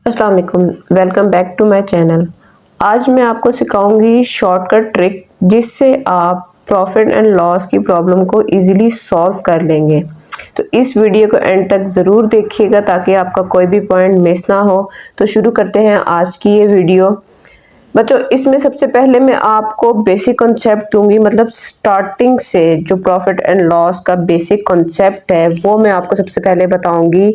अस्सलाम वालेकुम, welcome back to my channel. आज मैं आपको सिखाऊंगी शॉर्टकट ट्रिक जिससे आप प्रॉफिट एंड लॉस की प्रॉब्लम को इजीली सॉल्व कर लेंगे। तो इस वीडियो को एंड तक ज़रूर देखिएगा ताकि आपका कोई भी पॉइंट मिस ना हो। तो शुरू करते हैं आज की ये वीडियो। बच्चों, इसमें सबसे पहले मैं आपको बेसिक कॉन्सेप्ट दूंगी, मतलब स्टार्टिंग से जो प्रॉफिट एंड लॉस का बेसिक कॉन्सेप्ट है वो मैं आपको सबसे पहले बताऊंगी।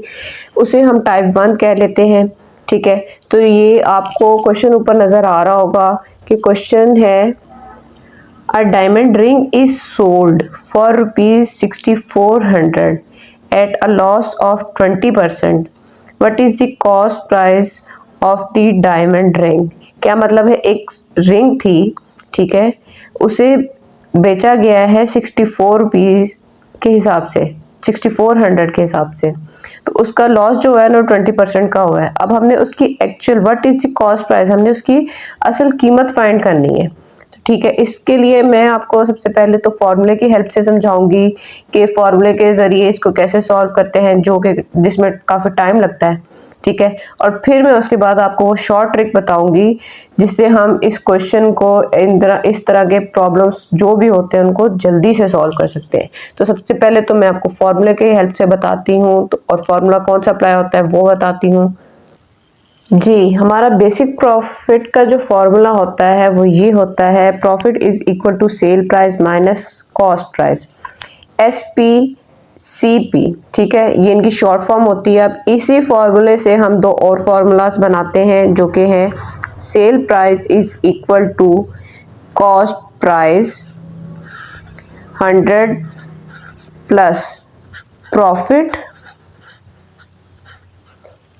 उसे हम टाइप 1 कह लेते हैं, ठीक है। तो ये आपको क्वेश्चन ऊपर नजर आ रहा होगा कि क्वेश्चन है a diamond ring is sold for ₹6400 at a loss of 20%। What is the cost price of the diamond ring. क्या मतलब है, एक रिंग थी, ठीक है, उसे बेचा गया है 64 रुपीज के हिसाब से, 6400 के हिसाब से। तो उसका लॉस जो है ना 20% का हुआ है। अब हमने उसकी actual what is the cost price, हमने उसकी असल कीमत फाइंड करनी है। तो ठीक है, इसके लिए मैं आपको सबसे पहले तो फॉर्मूले की हेल्प से समझाऊंगी कि फॉर्मूले के जरिए इसको कैसे सॉल्व करते हैं, जो कि जिसमें काफी टाइम लगता है, ठीक है। और फिर मैं उसके बाद आपको वो शॉर्ट ट्रिक बताऊंगी जिससे हम इस क्वेश्चन को इस तरह के प्रॉब्लम्स जो भी होते हैं उनको जल्दी से सॉल्व कर सकते हैं। तो सबसे पहले तो मैं आपको फॉर्मूले की हेल्प से बताती हूँ, तो और फॉर्मूला कौन सा अप्लाई होता है वो बताती हूँ। जी, हमारा बेसिक प्रॉफिट का जो फॉर्मूला होता है वो ये होता है, profit is equal to sale price minus cost price, SPCP, ठीक है। ये इनकी शॉर्ट फॉर्म होती है। अब इसी फॉर्मूले से हम दो और फॉर्मूलाज बनाते हैं जो कि है sale price is equal to cost price 100 plus profit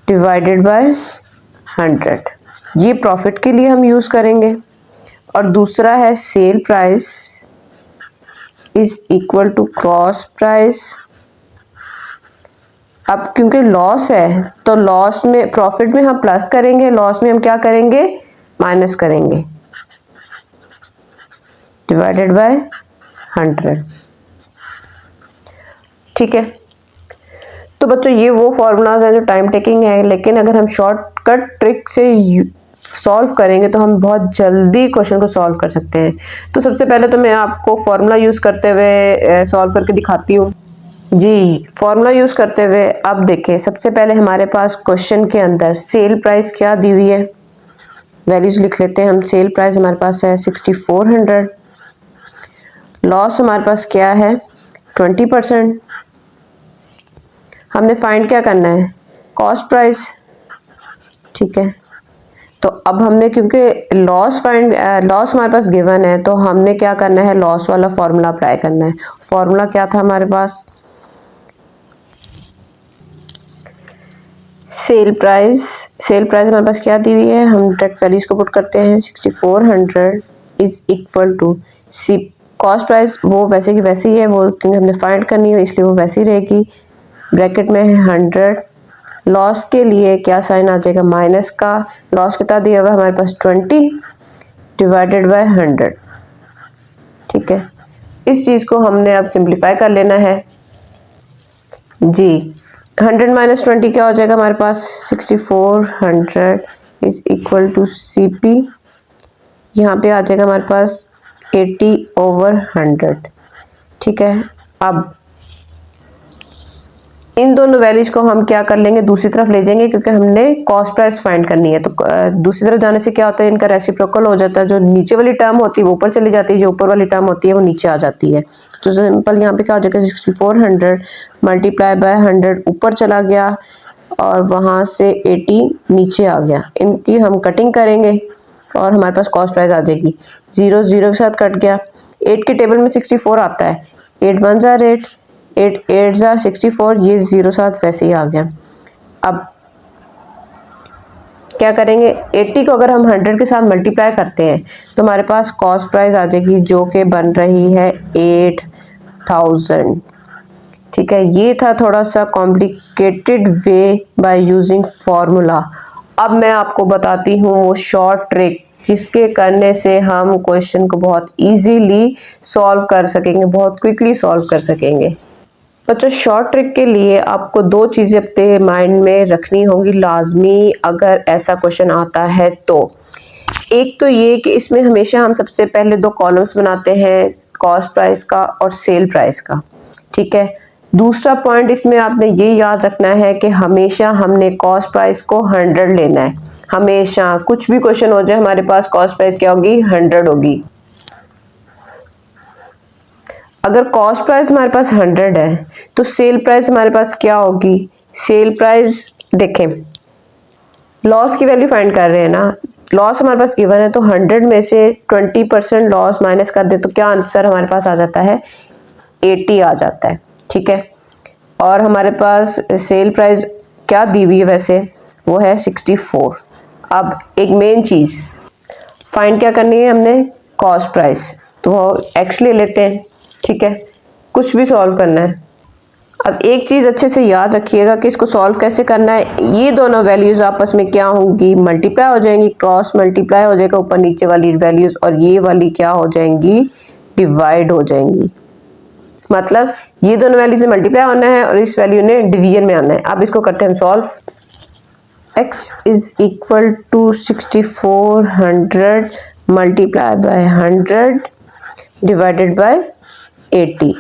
divided by 100। ये प्रॉफिट के लिए हम यूज करेंगे। और दूसरा है sale price is equal to cost price. अब क्योंकि लॉस है तो लॉस में, प्रॉफिट में हम प्लस करेंगे, लॉस में हम क्या करेंगे, माइनस करेंगे, डिवाइडेड बाय 100, ठीक है। तो बच्चों, ये वो फॉर्मूलाज हैं जो टाइम टेकिंग है, लेकिन अगर हम शॉर्टकट ट्रिक से सॉल्व करेंगे तो हम बहुत जल्दी क्वेश्चन को सॉल्व कर सकते हैं। तो सबसे पहले तो मैं आपको फॉर्मूला यूज करते हुए सॉल्व करके दिखाती हूँ। जी, फॉर्मूला यूज करते हुए अब देखें, सबसे पहले हमारे पास क्वेश्चन के अंदर सेल प्राइस क्या दी हुई है, वैल्यूज लिख लेते हैं हम। सेल प्राइस हमारे पास है 6400, लॉस हमारे पास क्या है 20%। हमने फाइंड क्या करना है, कॉस्ट प्राइस, ठीक है। तो अब हमने, क्योंकि लॉस हमारे पास गिवन है, तो हमने क्या करना है, लॉस वाला फॉर्मूला अप्लाई करना है। फॉर्मूला क्या था हमारे पास, सेल प्राइस हमारे पास क्या दी हुई है, हम डायरेक्ट वैल्यूज को पुट करते हैं। 6400 is equal to C cost price, वो वैसे की वैसे ही है, वो क्योंकि हमने फाइंड करनी है इसलिए वो वैसी रहेगी, ब्रैकेट में है 100। लॉस के लिए क्या साइन आ जाएगा, माइनस का, लॉस कितना दिया हुआ है हमारे पास 20 डिवाइडेड बाय 100, ठीक है। इस चीज को हमने अब सिंप्लीफाई कर लेना है। जी, 100 माइनस 20 क्या हो जाएगा हमारे पास, 6400 इज इक्वल टू CP, यहाँ पे आ जाएगा हमारे पास 80/100, ठीक है। अब इन दोनों वैल्यूज को हम क्या कर लेंगे, दूसरी तरफ ले जाएंगे, क्योंकि हमने कॉस्ट प्राइस फाइंड करनी है। तो दूसरी तरफ जाने से क्या होता है, इनका रेसिप्रोकल हो जाता है, जो नीचे वाली टर्म होती है वो ऊपर चली जाती है, जो ऊपर वाली टर्म होती है वो नीचे आ जाती है। तो सिंपल यहाँ पे क्या हो जाएगा, 6400 मल्टीप्लाई बाय 100 ऊपर चला गया और वहां से 80 नीचे आ गया। इनकी हम कटिंग करेंगे और हमारे पास कॉस्ट प्राइस आ जाएगी। 0 0 के साथ कट गया, 8 के टेबल में 64 आता है, 8 1 जार 8, 8 8 जार 64, ये 0 साथ वैसे ही आ गया। अब क्या करेंगे, 80 को अगर हम 100 के साथ मल्टीप्लाई करते हैं तो हमारे पास कॉस्ट प्राइस आ जाएगी जो कि बन रही है 8000, ठीक है। ये था थोड़ा सा complicated way by using formula. अब मैं आपको बताती हूँ वो शॉर्ट ट्रिक जिसके करने से हम क्वेश्चन को बहुत इजीली सॉल्व कर सकेंगे, बहुत क्विकली सॉल्व कर सकेंगे। बच्चों शॉर्ट ट्रिक के लिए आपको दो चीज़ें अपने माइंड में रखनी होंगी लाजमी, अगर ऐसा क्वेश्चन आता है तो। एक तो ये कि इसमें हमेशा हम सबसे पहले दो कॉलम्स बनाते हैं, कॉस्ट प्राइस का और सेल प्राइस का, ठीक है। दूसरा पॉइंट इसमें आपने ये याद रखना है कि हमेशा हमने कॉस्ट प्राइस को 100 लेना है। हमेशा कुछ भी क्वेश्चन हो जाए हमारे पास कॉस्ट प्राइस क्या होगी, 100 होगी। अगर कॉस्ट प्राइस हमारे पास 100 है तो सेल प्राइस हमारे पास क्या होगी, सेल प्राइस देखें, लॉस की वैल्यू फाइंड कर रहे हैं ना, लॉस हमारे पास गिवन है तो 100 में से 20% लॉस माइनस कर दे तो क्या आंसर हमारे पास आ जाता है, 80 आ जाता है, ठीक है। और हमारे पास सेल प्राइस क्या दी हुई है वैसे, वो है 64। अब एक मेन चीज़ फाइंड क्या करनी है हमने, कॉस्ट प्राइस, तो एक्स ले लेते हैं, ठीक है। कुछ भी सॉल्व करना है। अब एक चीज़ अच्छे से याद रखिएगा कि इसको सॉल्व कैसे करना है। ये दोनों वैल्यूज़ आपस में क्या होंगी, मल्टीप्लाई हो जाएंगी, क्रॉस मल्टीप्लाई हो जाएगा ऊपर नीचे वाली वैल्यूज़, और ये वाली क्या हो जाएंगी, डिवाइड हो जाएंगी। मतलब ये दोनों वैल्यू से मल्टीप्लाई होना है और इस वैल्यू ने डिवीजन में आना है। अब इसको करते हैं हम solve. x is equal to 6400 multiply by 100 divided by 80।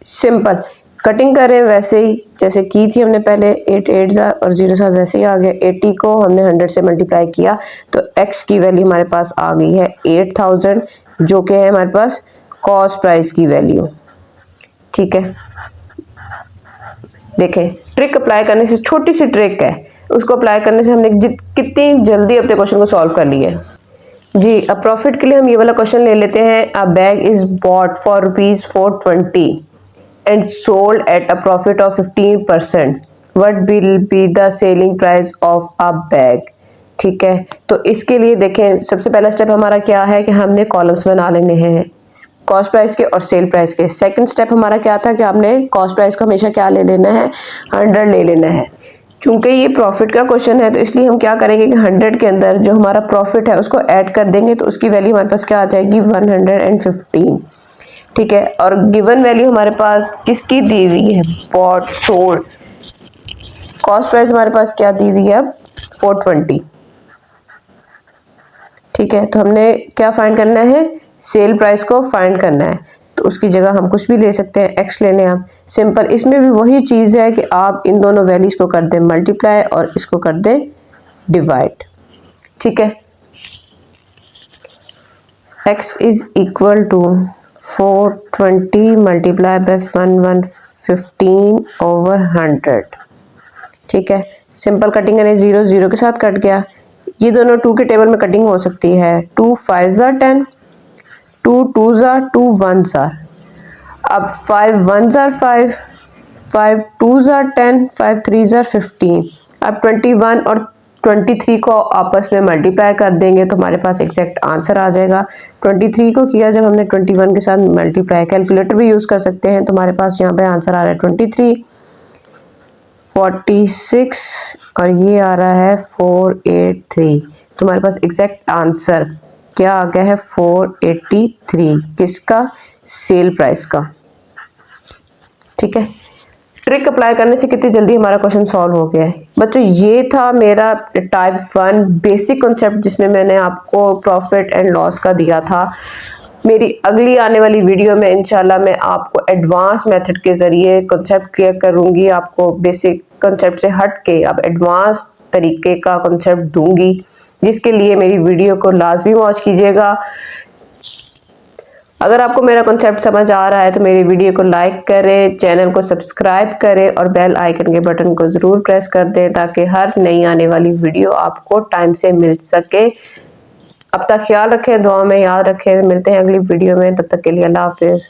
Simple cutting करें वैसे ही जैसे की थी हमने पहले, 8 8 और 0 साथ वैसे ही आ गया। 80 को हमने 100 से मल्टीप्लाई किया तो x की वैल्यू हमारे पास आ गई है 8000, जो कि है हमारे पास कॉस्ट प्राइस की वैल्यू, ठीक है। देखें ट्रिक अप्लाई करने से, छोटी सी ट्रिक है, उसको अप्लाई करने से हमने कितनी जल्दी अपने क्वेश्चन को सॉल्व कर लिया है। जी अब प्रॉफिट के लिए हम ये वाला क्वेश्चन ले लेते हैं। अ bag is bought for ₹420 and sold at a profit of 15%. What will be the selling price of a bag? ठीक है, तो इसके लिए देखें सबसे पहला स्टेप हमारा क्या है कि हमने कॉलम्स बना लेने हैं कॉस्ट प्राइस के और सेल प्राइस के। सेकंड स्टेप हमारा क्या था कि आपने कॉस्ट प्राइस को हमेशा क्या ले लेना है, 100 ले लेना है। चूंकि ये प्रॉफिट का क्वेश्चन है तो इसलिए हम क्या करेंगे कि 100 के अंदर जो हमारा प्रॉफिट है उसको ऐड कर देंगे तो उसकी वैल्यू हमारे पास क्या आ जाएगी, 115, ठीक है। और गिवन वैल्यू हमारे पास किसकी दी हुई है, बॉट सोल्ड, कॉस्ट प्राइस हमारे पास क्या दी हुई है, 420, ठीक है। तो हमने क्या फाइंड करना है, सेल प्राइस को फाइंड करना है, तो उसकी जगह हम कुछ भी ले सकते हैं, एक्स लेने हम। सिंपल इसमें भी वही चीज़ है कि आप इन दोनों वैल्यूज को कर दें मल्टीप्लाई और इसको कर दें डिवाइड, ठीक है। x is equal to 420 multiply by 115 over 100, ठीक है। सिंपल कटिंग करें, 0 0 के साथ कट गया। ये दोनों 2 के टेबल में कटिंग हो सकती है, 2 5 10, 2 2 2 1 अब 5 1 5, 5 2 10, 5 3 15। अब 21 और 23 को आपस में मल्टीप्लाई कर देंगे तो हमारे पास एग्जैक्ट आंसर आ जाएगा। 23 को किया जब हमने 21 के साथ मल्टीप्लाई, कैलकुलेटर भी यूज़ कर सकते हैं, तो हमारे पास यहाँ पे आंसर आ रहा है 23, 46 और ये आ रहा है 483। तो हमारे पास एग्जैक्ट आंसर क्या आ गया है, 483, किसका, सेल प्राइस का, ठीक है। ट्रिक अप्लाई करने से कितनी जल्दी हमारा क्वेश्चन सॉल्व हो गया है। बच्चों ये था मेरा टाइप 1 बेसिक कॉन्सेप्ट जिसमें मैंने आपको प्रॉफिट एंड लॉस का दिया था। मेरी अगली आने वाली वीडियो में इंशाल्लाह मैं आपको एडवांस मेथड के ज़रिए कॉन्सेप्ट क्लियर करूंगी, आपको बेसिक कॉन्सेप्ट से हट के अब एडवांस तरीके का कॉन्सेप्ट दूंगी, जिसके लिए मेरी वीडियो को लाजमी वॉच कीजिएगा। अगर आपको मेरा कॉन्सेप्ट समझ आ रहा है तो मेरी वीडियो को लाइक करें, चैनल को सब्सक्राइब करें और बेल आइकन के बटन को ज़रूर प्रेस कर दें ताकि हर नई आने वाली वीडियो आपको टाइम से मिल सके। अब तक ख्याल रखें, दुआ में याद रखें, मिलते हैं अगली वीडियो में, तब तक के लिए अल्लाह हाफिज़।